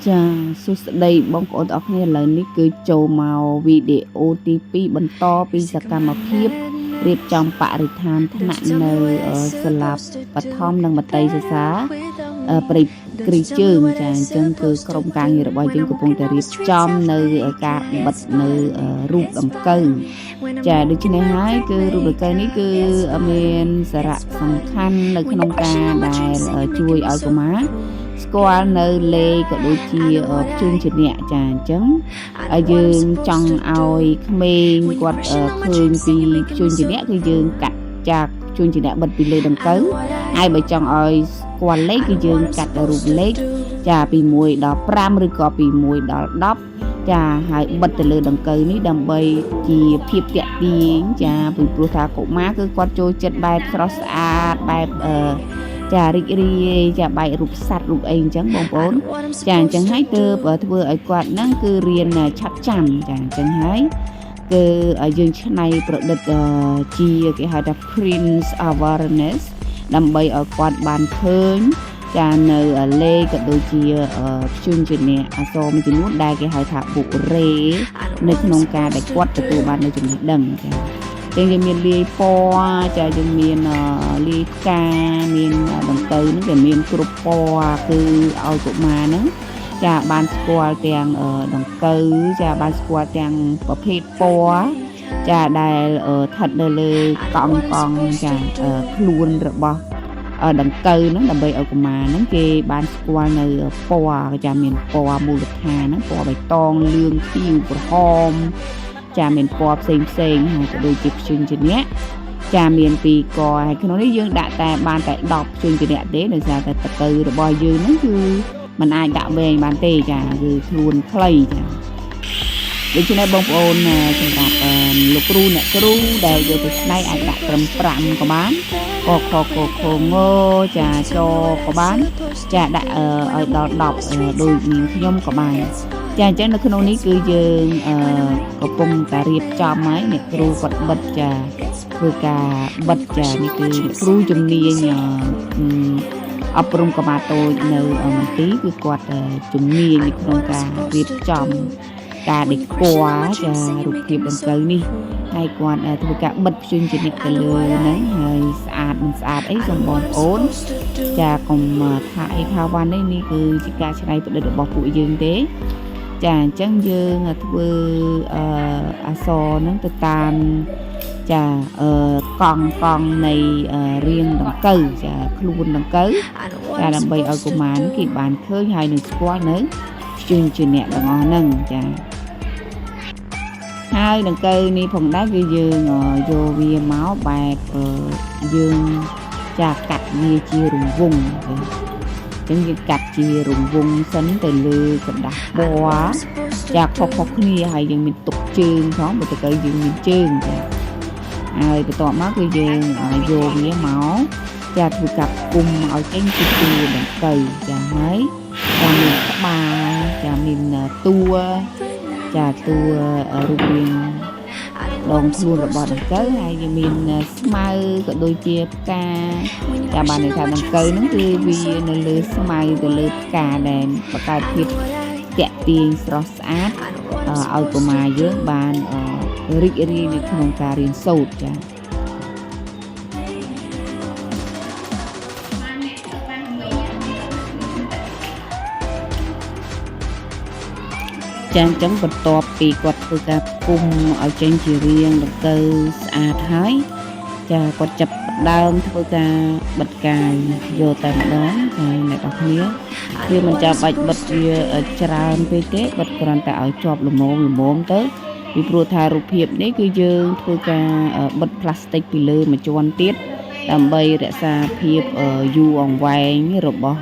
ចាសួស្តីបងប្អូនទាំងអស់គ្នាឥឡូវនេះគឺចូលមកវីដេអូទី2បន្តពីសកម្មភាពរៀបចំបរិស្ថានថ្នាក់នៅសាលាបឋមនិងមត្តេយ្យសិក្សាព្រៃគ្រីជើងចាអញ្ចឹងគឺក្រុមការងាររបស់យើងកំពុងតែរៀបចំនៅការបិទនៅរូបដង្កូវចាដូច្នេះហើយគឺរូបដង្កូវនេះគឺមានសារៈសំខាន់នៅក្នុងការដែលជួយឲ្យកុមារស្គាល់នៅលេខក៏ដូចជាព្យញ្ជនៈចាអញ្ចឹងយើងចង់ឲ្យក្មេងគាត់ឃើញពីព្យញ្ជនៈគឺយើងកាត់จากព្យញ្ជនៈបិទពីលើដង្កូវហើយបើចង់ឲ្យស្គាល់លេខគឺយើងកាត់រូបលេខចាពី1ដល់5ឬក៏ពី1ដល់10ចាហើយបិទទៅលើដង្កូវនេះដើម្បីជាភាពតាក់ទាញចាពីព្រោះថាកុមារគឺគាត់ចូលចិត្តបែបស្រស់ស្អាតបែបចារីករាយចាបែករូបសត្វរូបអីអញ្ចឹងបងប្អូនចាអញ្ចឹងហើយទើបធ្វើឲ្យគាត់ហ្នឹងគឺរៀនឆាប់ចាំចាអញ្ចឹងហើយគឺយើងច្នៃប្រឌិតជាគេហៅថា Prince Awareness ដើម្បីឲ្យគាត់បានឃើញចានៅលេខក៏ដូចជាព្យញ្ជនៈអក្សរមួយចំនួនដែលគេហៅថាបុរេនៅក្នុងការដែលគាត់ទទួលបាននៅចំណេះដឹងចាយើងមានលាយពណ៌ចាយើងមានលាយផ្កាមានដង្កូវហ្នឹងវាមានគ្រប់ពណ៌គឺឲ្យកុមារហ្នឹងចាបានស្គាល់ទាំងដង្កូវចាបានស្គាល់ទាំងប្រភេទពណ៌ចាដែលស្ថិតនៅលើកង់ចាខ្លួនរបស់ដង្កូវហ្នឹងដើម្បីឲ្យកុមារហ្នឹងគេបានស្គាល់នៅពណ៌ចាមានពណ៌មូលដ្ឋានហ្នឹងពណ៌បៃតងលឿងខៀវក្រហមចាមានពណ៌ផ្សេងហើយក៏ដូចជាព្យញ្ជនៈចាមានពីកហើយក្នុងនេះយើងដាក់តែបានតែ10ព្យញ្ជនៈទេដោយសារតែតកូវរបស់យើងហ្នឹងគឺมันអាចដាក់វែងបានទេចាគឺខ្លួនខ្លីចាដូច្នេះបងប្អូនសម្រាប់លោកគ្រូអ្នកគ្រូដែលយកទៅឆ្នៃអាចដាក់ត្រឹម5ក៏បានកខកងចាចក៏បានចាដាក់ឲ្យដល់10ដូចនាងខ្ញុំក៏បានចាអញ្ចឹងនៅក្នុងនេះគឺយើងកំពុងតែរៀបចំហើយអ្នកគ្រូគាត់បិទចាធ្វើការបិទចានេះគឺអ្នកគ្រូជំនាញអប់រំកុមារតូចនៅមន្ទីរគឺគាត់ជំនាញនៅក្នុងការរៀបចំការដេគ័រចារូបភាពដង្កូវនេះហើយគាត់ធ្វើការបិទព្យញ្ជនៈទៅលើហ្នឹងហើយស្អាតមិនស្អាតអីសូមបងប្អូនចាកុំថាអីថាវ៉ាន់នេះគឺជាការច្នៃប្រឌិតរបស់ពួកយើងទេចាអញ្ចឹងយើងធ្វើអក្សរហ្នឹងទៅតាមចាកង់នៃរាងដង្កូវចាខ្លួនដង្កូវចាដើម្បីឲ្យកុមារគេបានឃើញហើយនឹងស្គាល់នៅព្យញ្ជនៈទាំងអស់ហ្នឹងចាហើយដង្កូវនេះផងដែរគឺយើងយកវាមកបែបយើងចាកាត់វាជារង្វង់ចាអញ្ចឹងយើងកាត់ជារង្វង់សិនទៅលើกระดาษពណ៌ចាខុសគ្នាហើយយើងមានទុកជើងផងបើទៅយើងមានជើងចាហើយបន្ទាប់មកគឺយើងយកវាមកចាធ្វើកាប់គុំឲ្យចេញពីតួដង្កូវចាហើយចាមានក្បាលចាមានតួចាតួរូបរាងដងខ្លួនរបស់ដង្កូវហើយយើងមានស្មៅក៏ដូចជាផ្កាចាបានន័យថាដង្កូវហ្នឹងគឺវានៅលើស្មៅទៅលើផ្កាដែលបង្កើតភាពតាក់ទាញស្រស់ស្អាតឲ្យកុមារយើងបានរីករាយនៅក្នុងការរៀនសូត្រចាអញ្ចឹងបន្ទាប់ពីគាត់ធ្វើការគុំឲ្យចេញជារាងដង្កូវស្អាតហើយចាគាត់ចាប់ដើមធ្វើការបិទកាយយកតែម្ដងហើយអ្នកនរគ្នាវាមិនចាំបាច់បិទវាច្រើនពេកទេបិទគ្រាន់តែឲ្យជាប់ល្មមទៅពីព្រោះថារូបភាពនេះគឺយើងធ្វើការបិទផ្លាស្ទិកពីលើមួយជាន់ទៀតដើម្បីរក្សាភាពយូរអង្វែងរបស់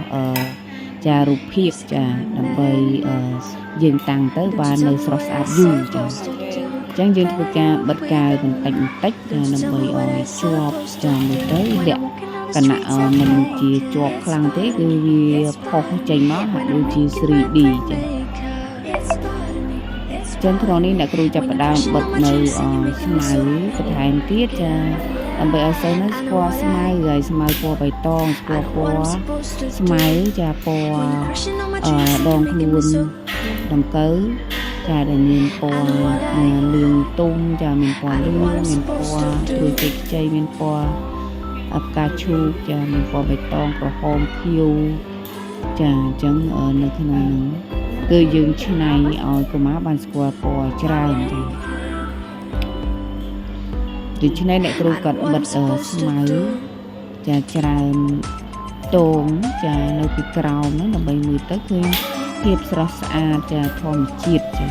ចារូបភាពចាដើម្បីយើងតាំងទៅបាននៅស្រស់ស្អាតយូរចាអញ្ចឹងយើងធ្វើការបិទកាយបន្តិចចាដើម្បីឲ្យជាប់ចាមួយទៅលក្ខណៈមិនជាជាប់ខ្លាំងទេគឺវាផុសចេញមកហាក់ដូចជា 3D ចាចឹងក្នុងនេះអ្នកគ្រូចាប់ផ្ដើមបិទនៅស្មៅបន្ថែមទៀតចាដើម្បីឲ្យសិស្សនោះស្គាល់ស្មៅហើយស្មៅពណ៌បៃតងស្គាល់ពណ៌ស្មៅចាពណ៌ ដងខ្លួនដង្កូវចាដែលមានពណ៌លឿងទុំចាមានពណ៌លឿងមានពណ៌ត្រួយជ័យខ្ចីមានពណ៌ផ្កាឈូកចាមានពណ៌បៃតងក្រហមខៀវចាអញ្ចឹងនៅក្នុងហ្នឹងគឺយើងឆ្នៃឲ្យកុមារបានស្គាល់ពណ៌ច្រើនចាដូច្នេះអ្នកគ្រូក៏បិទស្មៅចាច្រើនតងចានៅពីក្រោមហ្នឹងដើម្បីមើលទៅឃើញភាពស្រស់ស្អាតចាធម្មជាតិចា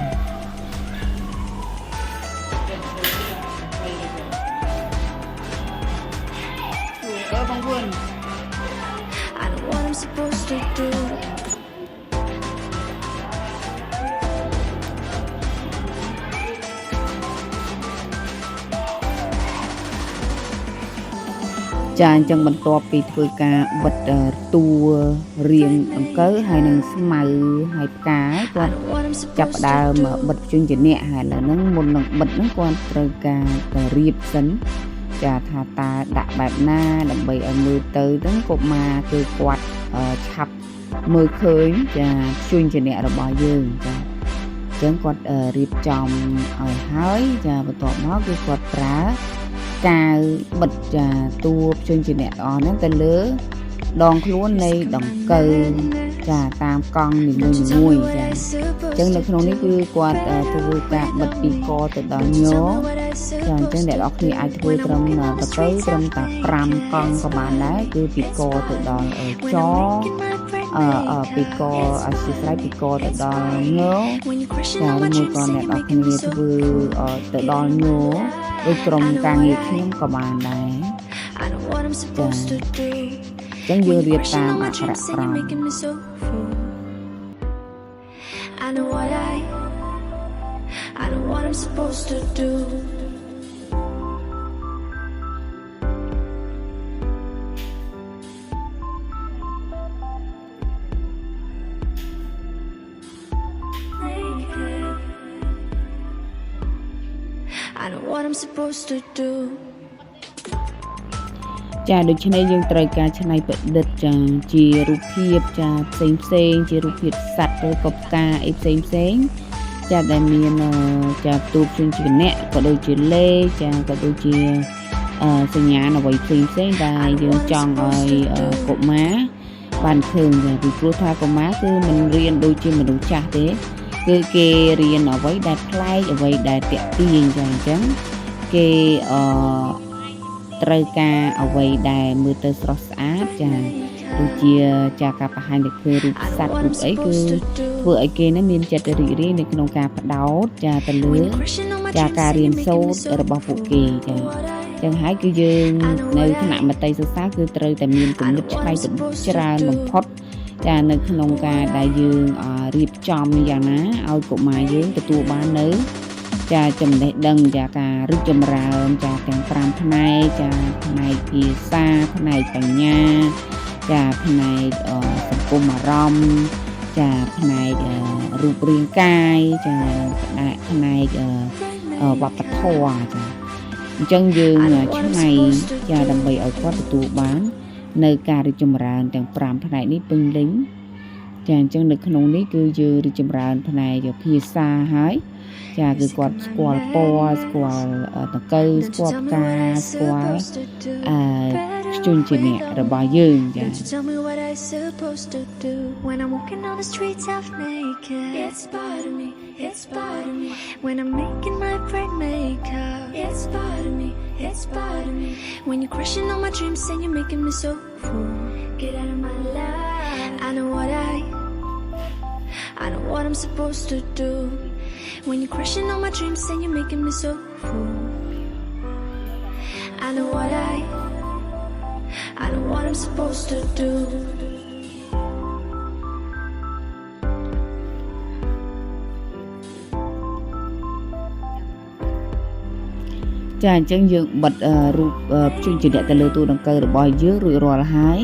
បងប្អូនចាអញ្ចឹងបន្ទាប់ពីធ្វើការបិទតួរៀងដង្កូវហើយនឹងស្មៅហើយផ្កាគាត់ចាប់ផ្ដើមបិទជញ្ជាក់ហើយឥឡូវហ្នឹងមុននឹងបិទហ្នឹងគាត់ត្រូវការរៀបសិនចាថាតើដាក់បែបណាដើម្បីឲ្យមើលទៅហ្នឹងកុមារគឺគាត់ឆាប់មើលឃើញចាជញ្ជាក់របស់យើងចាអញ្ចឹងគាត់រៀបចំឲ្យហើយចាបន្ទាប់មកគឺគាត់ប្រើកាវបិទចាតួភ្ជញ្ជាក់អស់ហ្នឹងទៅលើដងខ្លួននៃដង្កូវចាតាមកង់នីមួយៗចាអញ្ចឹងនៅក្នុងនេះគឺគាត់ធ្វើការបិទពីកទៅដល់ញចាអញ្ចឹងអ្នកនរគ្នាអាចធ្វើត្រឹមទៅត្រឹមតែ5កង់ក៏បានដែរគឺពីកទៅដល់ចពីកអសិស្រ័យពីកទៅដល់ញចាមួយក៏អ្នកនរគ្នាធ្វើទៅដល់ញដូចក្រុមការងារខ្ញុំក៏បានដែរចាចឹងយើងរៀបតាមអក្សរក្រមចាដូច្នេះយើងត្រូវការច្នៃប្រឌិតចាជារូបភាពចាផ្សេងជារូបភាពសត្វឬក៏ផ្កាអីផ្សេងចាដែលមានចាទូបជញ្ជាក់ក៏ដូចជាលេខចាក៏ដូចជាសញ្ញាណអ្វីផ្សេងដែលយើងចង់ឲ្យកុមារបានឃើញចាពីព្រោះថាកុមារគឺមិនរៀនដូចជាមនុស្សចាស់ទេគឺគេរៀនអ្វីដែលប្លែកអ្វីដែលទាក់ទាញចាអញ្ចឹងគេត្រូវការអ្វីដែលមើលទៅស្រស់ស្អាតចាដូចជាចាការបង្ហាញទៅឃើញរូបសត្វរូបអីគឺធ្វើឲ្យគេនឹងមានចិត្តរីករាយនៅក្នុងការបដោតចាទៅលើចាការរៀនសូត្ររបស់ពួកគេចាចឹងហើយគឺយើងនៅថ្នាក់មត្តេយ្យសិក្សាគឺត្រូវតែមានគំនិតច្នៃប្រឌិតច្រើនបំផុតចានៅក្នុងការដែលយើងរៀបចំយ៉ាងណាឲ្យកុមារយើងទទួលបាននៅចាចំណេះដឹងចាការរីកចម្រើនចាទាំង5ផ្នែកចាផ្នែកភាសាផ្នែកបញ្ញាចាផ្នែកសង្គមអារម្មណ៍ចាផ្នែករូបរាងកាយចាផ្នែកវប្បធម៌ចាអញ្ចឹងយើងឆ្នៃចាដើម្បីឲ្យគាត់ទទួលបាននៅការរីកចម្រើនទាំង5ផ្នែកនេះពេញលេញចាអញ្ចឹងនៅក្នុងនេះគឺយើងរីកចម្រើនផ្នែកភាសាហើយចាគឺគាត់ស្គាល់ពណ៌ស្គាល់តង្កូវស្គាល់ផ្កាស្គាល់ជញ្ជាក់របស់យើងចា I know what I'm supposed to do when you're crushing all my dreams and you're making me so full. I know what I'm supposed to do. ចាអញ្ចឹងយើងបិទរូបជញ្ជាក់ទៅលើតួដង្កូវរបស់យើងរួចរាល់ហើយ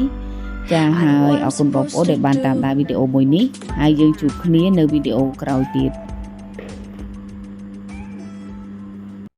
ចាហើយអរគុណបងប្អូនដែលបានតាមដានវីដេអូមួយនេះហើយយើងជួបគ្នានៅវីដេអូក្រោយទៀត